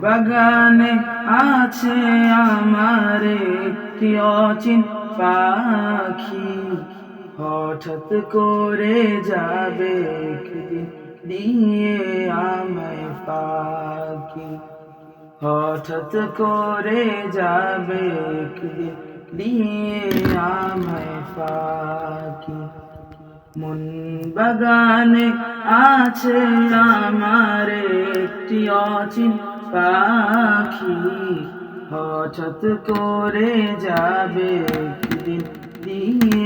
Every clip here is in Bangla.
বাগানে আছে আমার একটি অচিন পাখি, হঠাৎ করে যাবে একদিন দিয়ে আমায় পাখি, হঠাৎ করে যাবে একদিন দিয়ে আমায় পাখি। মন বাগানে আছে আমার একটি অচিন পাখি, হঠাৎ করে যাবে একদিন দিয়ে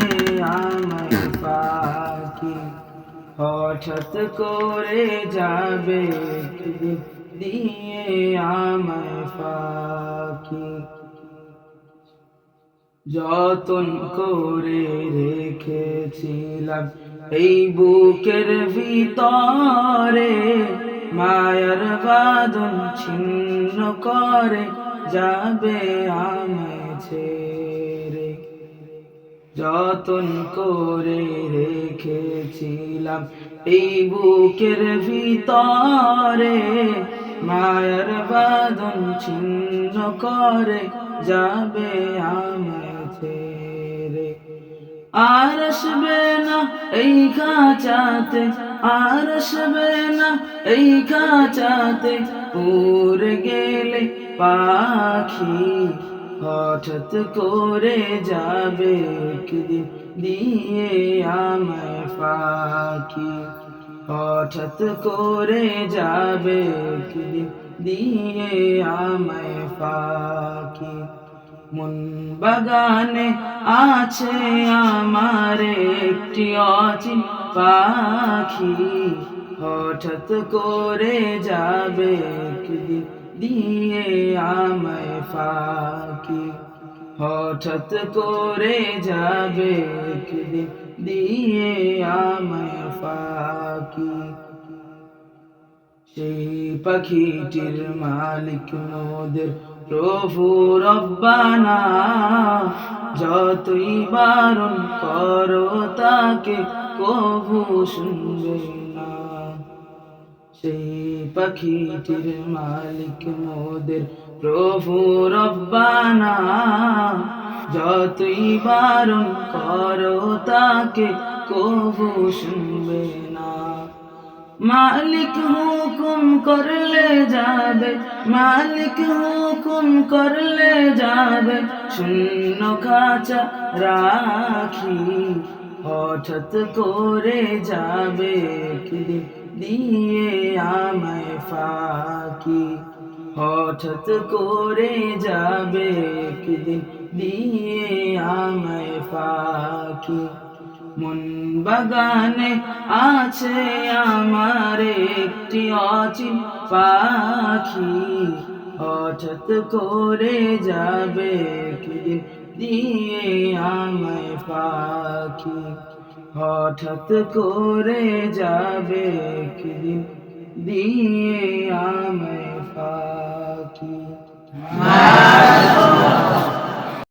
আমায় পাখি, হঠাৎ করে যাবে একদিন দিয়ে আমায় পাখি। যতন করে রেখেছিলাম এই বুকের ভিতরে, মায়ার বাঁধন ছিন্ন করে যাবে আমায় ছেড়ে। যতন করে রেখেছিলাম এই বুকের ভিতরে, মায়ার বাঁধন ছিন্ন করে যাবে আমায় ছেড়ে। আর আসবে না এই খাঁচাতে, আর আসবে না এই খাঁচাতে, উড়ে গেলে পাখি, হঠাৎ করে যাবে একদিন দিয়ে আমায় পাখি, হঠাৎ করে যাবে একদিন দিয়ে আমায় পাখি। মন বাগানে আছে আমার একটি অচিন পাখি, হঠাৎ করে যাবে একদিন দিয়ে আমায় পাখি, হঠাৎ করে যাবে একদিন দিয়ে আমায় পাখি। সেই পাখিটির মালিক মোদের প্রভু রব্বানা, যতই বারণ করো তাকে কভু শুনবে না। সেই পাখিটির মালিক মোদের প্রভু রব্বানা, যতই বারণ করো তাকে কভু শুনবে না। মালিক হুকুম করলে যাবে, মালিক হুকুম করলে যাবে, শূন্য খাঁচা রাখি, হঠাৎ করে যাবে একদিন দিয়ে আমায় ফাঁকি, হঠাৎ করে যাবে একদিন দিয়ে আমায় ফাঁকি। মন বাগানে আছে আমার একটি অচিন পাখি, হঠাৎ করে যাবে একদিন দিয়ে আমায় পাখি, হঠাৎ করে যাবে একদিন দিয়ে আমায় পাখি।